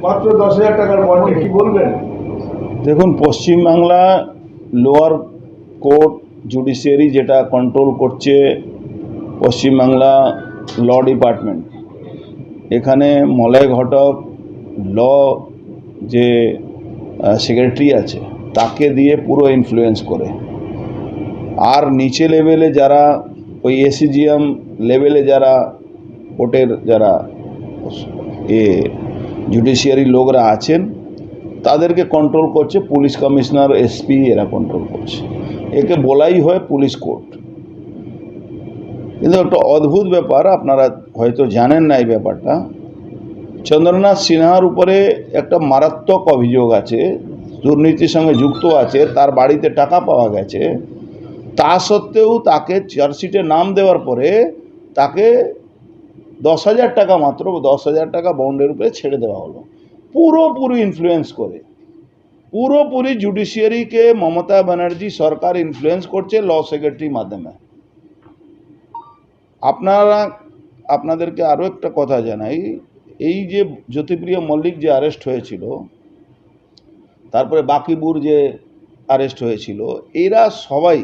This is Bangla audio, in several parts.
মাত্র 10,000 টাকার বন্ডে কি বলবেন? দেখুন, পশ্চিমবাংলা লোয়ার কোর্ট জুডিশিয়ারি যেটা কন্ট্রোল করছে পশ্চিমবাংলা ল ডিপার্টমেন্ট, এখানে মলয় ঘটক ল যে সেক্রেটারি আছে তাকে দিয়ে পুরো ইনফ্লুয়েন্স করে। আর নিচে লেভেলে যারা ওই এসিজিএম লেভেলে যারা কোর্টের যারা জুডিশিয়ারি লোকরা আছেন তাদেরকে কন্ট্রোল করছে পুলিশ কমিশনার, এসপি, এরা কন্ট্রোল করছে। একে বলাই হয় পুলিশ কোর্ট। কিন্তু একটা অদ্ভুত ব্যাপার, আপনারা হয়তো জানেন না এই ব্যাপারটা। চন্দ্রনাথ সিনহার উপরে একটা মারাত্মক অভিযোগ আছে, দুর্নীতির সঙ্গে যুক্ত আছে, তার বাড়িতে টাকা পাওয়া গেছে। তা সত্ত্বেও তাকে চার্জশিটে নাম দেওয়ার পরে তাকে 10,000 টাকা, মাত্র 10,000 টাকা বন্ডের উপরে ছেড়ে দেওয়া হলো, পুরোপুরি ইনফ্লুয়েন্স করে। পুরোপুরি জুডিশিয়ারিকে মমতা ব্যানার্জি সরকার ইনফ্লুয়েন্স করছে ল সেক্রেটারির মাধ্যমে। আপনাদেরকে আরও একটা কথা জানাই, এই যে জ্যোতিপ্রিয় মল্লিক যে অ্যারেস্ট হয়েছিল, তারপরে বাকিবুর যে অ্যারেস্ট হয়েছিল, এরা সবাই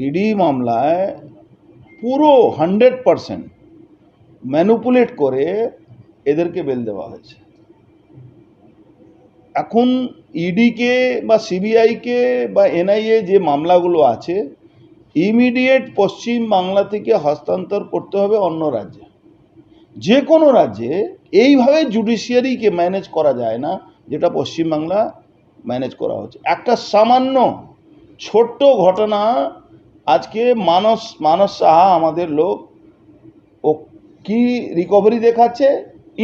ইডি মামলায় পুরো 100% ম্যানিপুলেট করে এদেরকে বেল দেওয়া হয়েছে। এখন ইডিকে বা সিবিআইকে বা এনআইএ যে মামলাগুলো আছে, ইমিডিয়েট পশ্চিম বাংলা থেকে হস্তান্তর করতে হবে অন্য রাজ্যে। যে কোনো রাজ্যে এইভাবে জুডিশিয়ারিকে ম্যানেজ করা যায় না যেটা পশ্চিমবাংলা ম্যানেজ করা হচ্ছে। একটা সামান্য ছোট্ট ঘটনা, আজকে মানস সাহা আমাদের লোক, ও কি রিকভারি দেখাচ্ছে,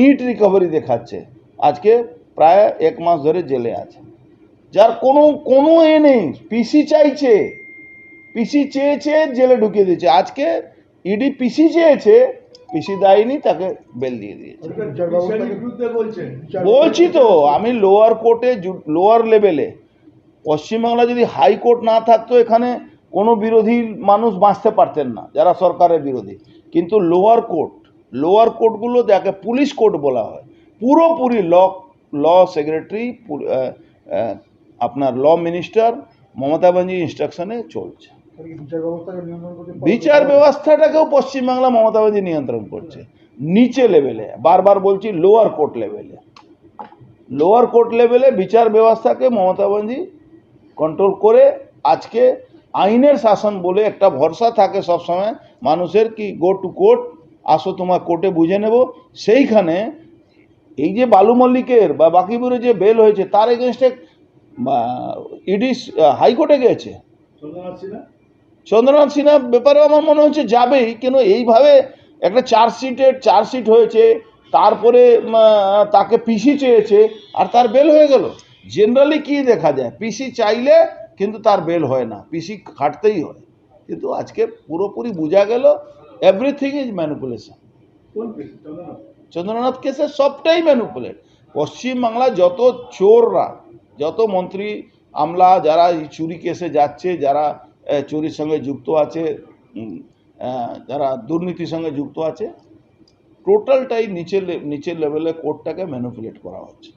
ইট রিকভারি দেখাচ্ছে, আজকে প্রায় 1 মাস ধরে জেলে আছে, যার কোনো এ নেই। পিসি চাইছে, পিসি চেয়েছে, জেলে ঢুকিয়ে দিয়েছে। আজকে ইডি পিসি চেয়েছে, পিসি দেয়নি, তাকে বেল দিয়ে দিয়েছে। বলছি তো আমি, লোয়ার কোর্টে, লোয়ার লেভেলে পশ্চিমবাংলা যদি হাইকোর্ট না থাকতো, এখানে কোনো বিরোধী মানুষ বাঁচতে পারতেন না যারা সরকারের বিরোধী। কিন্তু লোয়ার কোর্টগুলো যাকে পুলিশ কোর্ট বলা হয়, পুরোপুরি ল সেক্রেটারি, আপনার ল মিনিস্টার মমতা ব্যানার্জির ইনস্ট্রাকশনে চলছে। বিচার ব্যবস্থাটাকেও পশ্চিমবাংলা মমতা ব্যানার্জি নিয়ন্ত্রণ করছে নিচে লেভেলে। বারবার বলছি, লোয়ার কোর্ট লেভেলে বিচার ব্যবস্থাকে মমতা ব্যানার্জি কন্ট্রোল করে। আজকে আইনের শাসন বলে একটা ভরসা থাকে সবসময় মানুষের, কি গো টু কোর্ট, আসো তোমার কোর্টে বুঝে নেব। সেইখানে এই যে বালু মল্লিকের বা বাকিবুরের যে বেল হয়েছে, তার এগেনস্টে ইডি হাইকোর্টে গেছে। চন্দ্রনাথ সিনহা ব্যাপারেও আমার মনে হচ্ছে যাবেই, কেন এইভাবে একটা চার্জশিট হয়েছে, তারপরে তাকে পিসি চেয়েছে আর তার বেল হয়ে গেল। জেনারেলি কি দেখা যায়, পিসি চাইলে কিন্তু তার বেল হয় না, পিসি খাটতেই হয়। কিন্তু আজকে পুরোপুরি বোঝা গেল এভরিথিং ইজ ম্যানিপুলেশন। চন্দ্রনাথ কেসে সবটাই ম্যানিপুলেট। পশ্চিমবাংলা যত চোররা, যত মন্ত্রী আমলা যারা এই চুরি কেসে যাচ্ছে, যারা চুরির সঙ্গে যুক্ত আছে, যারা দুর্নীতির সঙ্গে যুক্ত আছে, টোটালটাই নিচের লেভেলে কোর্টটাকে ম্যানিপুলেট করা হচ্ছে।